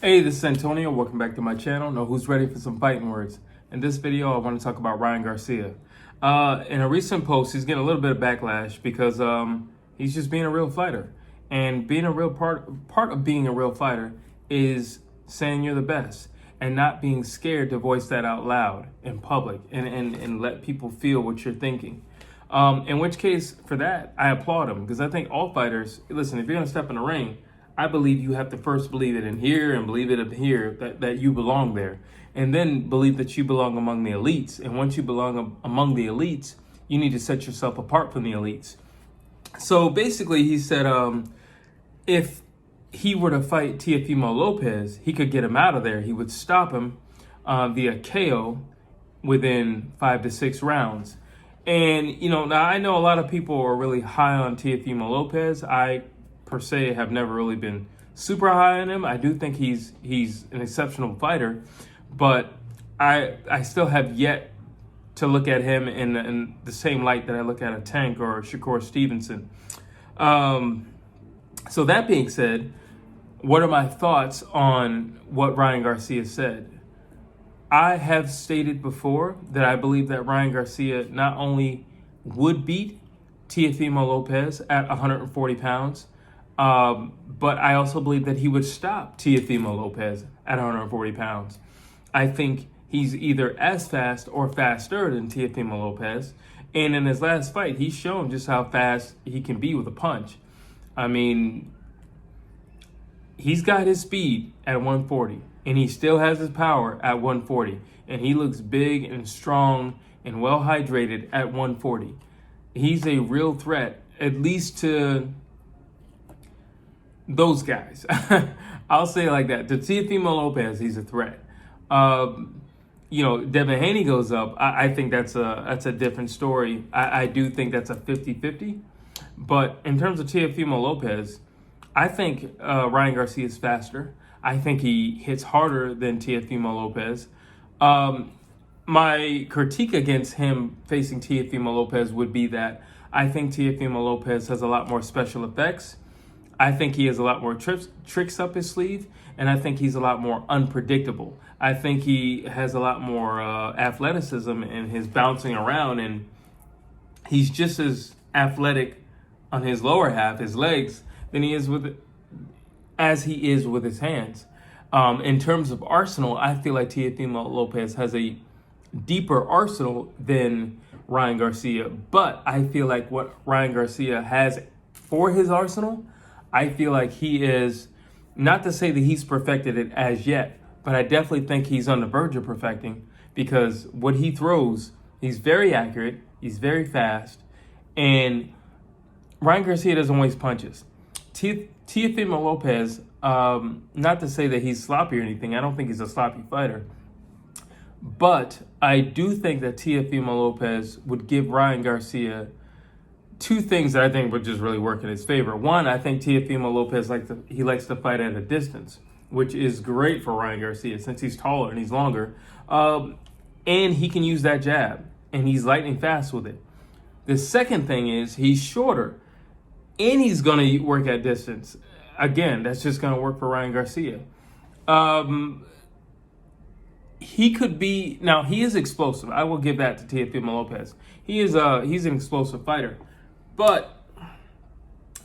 Hey, this is Antonio. Welcome back to my channel. Know who's ready for some fighting words. In this video, I want to talk about Ryan Garcia. In a recent post, he's getting a little bit of backlash because he's just being a real fighter. And being a real part of being a real fighter is saying you're the best and not being scared to voice that out loud in public and let people feel what you're thinking. In which case, for that, I applaud him because I think all fighters, listen, if you're going to step in the ring, I believe you have to first believe it in here and believe it up here that you belong there. And then believe that you belong among the elites. And once you belong among the elites, you need to set yourself apart from the elites. So basically, he said if he were to fight Teofimo Lopez, he could get him out of there. He would stop him via KO within 5 to 6 rounds. And, you know, now I know a lot of people are really high on Teofimo Lopez. I per se have never really been super high on him. I do think he's an exceptional fighter, but I still have yet to look at him in the same light that I look at a Tank or Shakur Stevenson. So that being said, what are my thoughts on what Ryan Garcia said? I have stated before that I believe that Ryan Garcia not only would beat Teofimo Lopez at 140 pounds, but I also believe that he would stop Teofimo Lopez at 140 pounds. I think he's either as fast or faster than Teofimo Lopez. And in his last fight, he's shown just how fast he can be with a punch. I mean, he's got his speed at 140, and he still has his power at 140. And he looks big and strong and well hydrated at 140. He's a real threat, at least to those guys. I'll say it like that. To Teofimo Lopez, he's a threat. You know, Devin Haney goes up. I think that's a different story. I do think that's a 50-50. But in terms of Teofimo Lopez, I think Ryan Garcia is faster. I think he hits harder than Teofimo Lopez. My critique against him facing Teofimo Lopez would be that I think Teofimo Lopez has a lot more special effects. I think he has a lot more tricks up his sleeve, and I think he's a lot more unpredictable. I think he has a lot more athleticism in his bouncing around, and he's just as athletic on his lower half, his legs, than he is with his hands. In terms of arsenal, I feel like Teofimo Lopez has a deeper arsenal than Ryan Garcia, but I feel like what Ryan Garcia has for his arsenal, I feel like he is, not to say that he's perfected it as yet, but I definitely think he's on the verge of perfecting, because what he throws, he's very accurate, he's very fast, and Ryan Garcia doesn't waste punches. Teofimo Lopez, not to say that he's sloppy or anything, I don't think he's a sloppy fighter, but I do think that Teofimo Lopez would give Ryan Garcia two things that I think would just really work in his favor. One, I think Teofimo Lopez likes to fight at a distance, which is great for Ryan Garcia since he's taller and he's longer. And he can use that jab, and he's lightning fast with it. The second thing is he's shorter, and he's going to work at distance. Again, that's just going to work for Ryan Garcia. He could be, now he is explosive. I will give that to Teofimo Lopez. He's an explosive fighter. But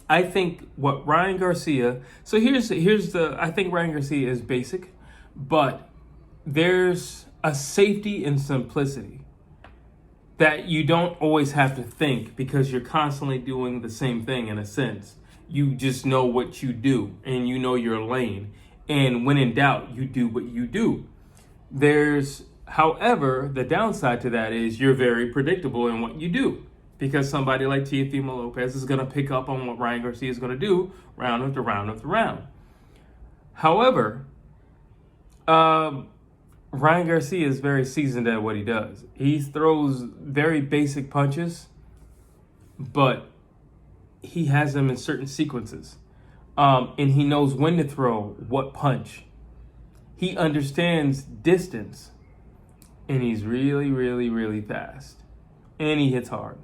I think what Ryan Garcia, so I think Ryan Garcia is basic, but there's a safety and simplicity that you don't always have to think, because you're constantly doing the same thing in a sense. You just know what you do, and you know your lane. And when in doubt, you do what you do. However, the downside to that is you're very predictable in what you do, because somebody like Teofimo Lopez is going to pick up on what Ryan Garcia is going to do round after round after round. However, Ryan Garcia is very seasoned at what he does. He throws very basic punches, but he has them in certain sequences. And he knows when to throw what punch. He understands distance, and he's really, really, really fast. And he hits hard.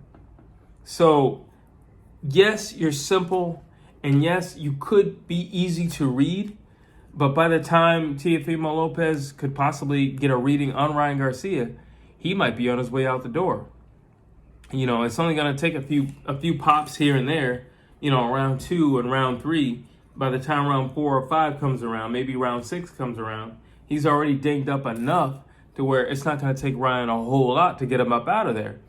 So, yes, you're simple, and yes, you could be easy to read, But by the time Teofimo Lopez could possibly get a reading on Ryan Garcia, he might be on his way out the door. It's only going to take a few pops here and there, round 2 and round 3. By the time round 4 or 5 comes around, maybe round 6 comes around, he's already dinged up enough to where it's not going to take Ryan a whole lot to get him up out of there.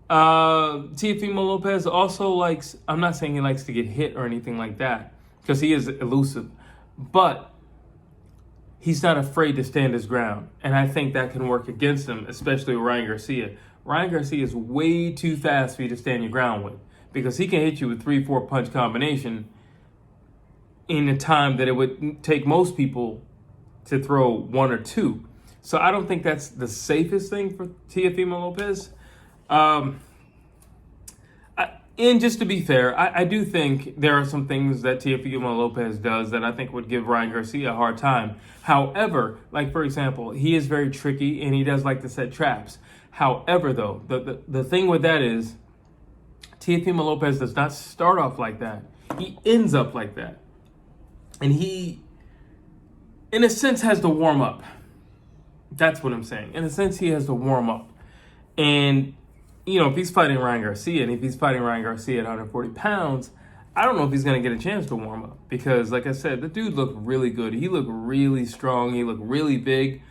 Teofimo Lopez also likes, I'm not saying he likes to get hit or anything like that, because he is elusive, but he's not afraid to stand his ground. And I think that can work against him, especially with Ryan Garcia. Ryan Garcia is way too fast for you to stand your ground with, because he can hit you with 3-4 punch combination in a time that it would take most people to throw 1 or 2. So I don't think that's the safest thing for Teofimo Lopez. And just to be fair, I do think there are some things that Teofimo Lopez does that I think would give Ryan Garcia a hard time. However, like for example, he is very tricky and he does like to set traps. However, though, the thing with that is Teofimo Lopez does not start off like that. He ends up like that. And he, in a sense, has to warm up. That's what I'm saying. In a sense, he has to warm up. And, if he's fighting Ryan Garcia, and if he's fighting Ryan Garcia at 140 pounds, I don't know if he's going to get a chance to warm up. Because, like I said, the dude looked really good. He looked really strong. He looked really big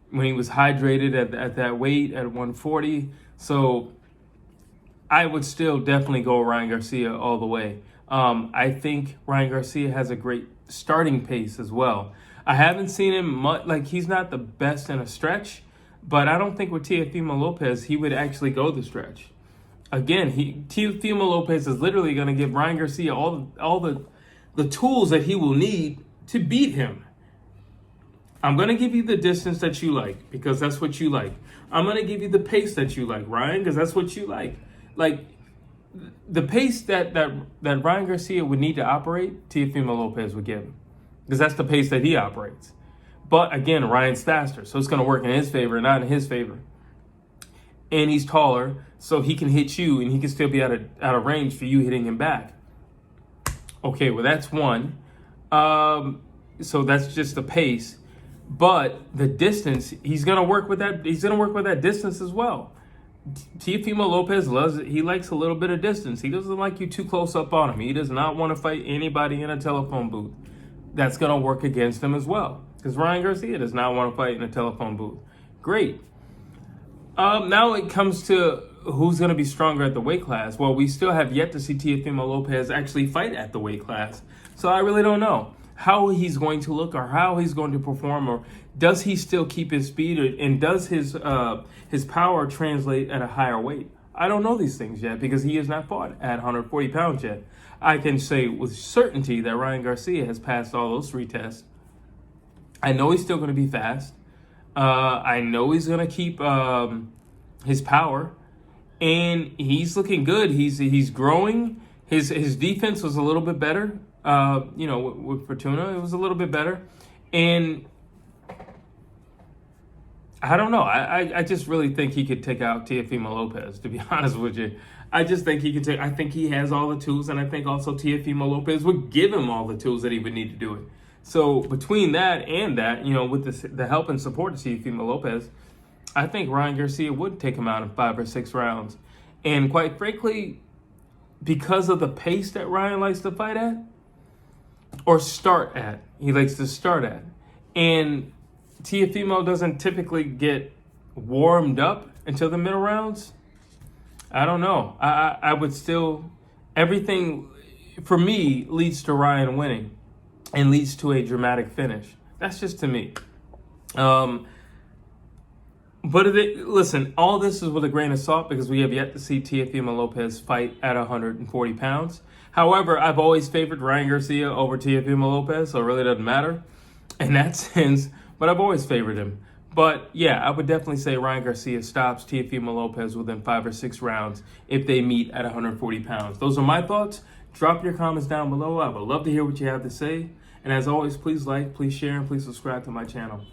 when he was hydrated at that weight at 140. So I would still definitely go Ryan Garcia all the way. I think Ryan Garcia has a great starting pace as well. I haven't seen him much, he's not the best in a stretch, but I don't think with Teofimo Lopez he would actually go the stretch. Again, Teofimo Lopez is literally going to give Ryan Garcia all the tools that he will need to beat him. I'm going to give you the distance that you like, because that's what you like. I'm going to give you the pace that you like, Ryan, because that's what you like. Like, the pace that Ryan Garcia would need to operate, Teofimo Lopez would give him, because that's the pace that he operates. But again, Ryan's faster, so it's going to work in his favor, not in his favor. And he's taller, so he can hit you, and he can still be out of range for you hitting him back. Okay, well, that's one. So that's just the pace. But the distance, he's going to work with that. He's going to work with that distance as well. Teofimo Lopez likes a little bit of distance. He doesn't like you too close up on him. He does not want to fight anybody in a telephone booth. That's going to work against him as well, because Ryan Garcia does not want to fight in a telephone booth. Great. Now it comes to who's going to be stronger at the weight class. Well, we still have yet to see Teofimo Lopez actually fight at the weight class. So I really don't know how he's going to look or how he's going to perform, or does he still keep his speed, and does his power translate at a higher weight? I don't know these things yet, because he has not fought at 140 pounds yet. I can say with certainty that Ryan Garcia has passed all those 3 tests. I know he's still going to be fast. I know he's going to keep his power, and he's looking good. He's growing. His defense was a little bit better. With Fortuna, it was a little bit better. And I don't know. I just really think he could take out Teofimo Lopez, to be honest with you. I just think he could I think he has all the tools, and I think also Teofimo Lopez would give him all the tools that he would need to do it. So between that and that, with the help and support of Teofimo Lopez, I think Ryan Garcia would take him out in 5 or 6 rounds. And quite frankly, because of the pace that Ryan likes to fight at, or start at, he likes to start at. And Teofimo doesn't typically get warmed up until the middle rounds. I don't know. I would still, everything for me leads to Ryan winning and leads to a dramatic finish. That's just to me. But listen, all this is with a grain of salt, because we have yet to see Teofimo Lopez fight at 140 pounds. However, I've always favored Ryan Garcia over Teofimo Lopez, so it really doesn't matter in that sense. But I've always favored him. But yeah, I would definitely say Ryan Garcia stops Teofimo Lopez within 5 or 6 rounds if they meet at 140 pounds. Those are my thoughts. Drop your comments down below. I would love to hear what you have to say. And as always, please like, please share, and please subscribe to my channel.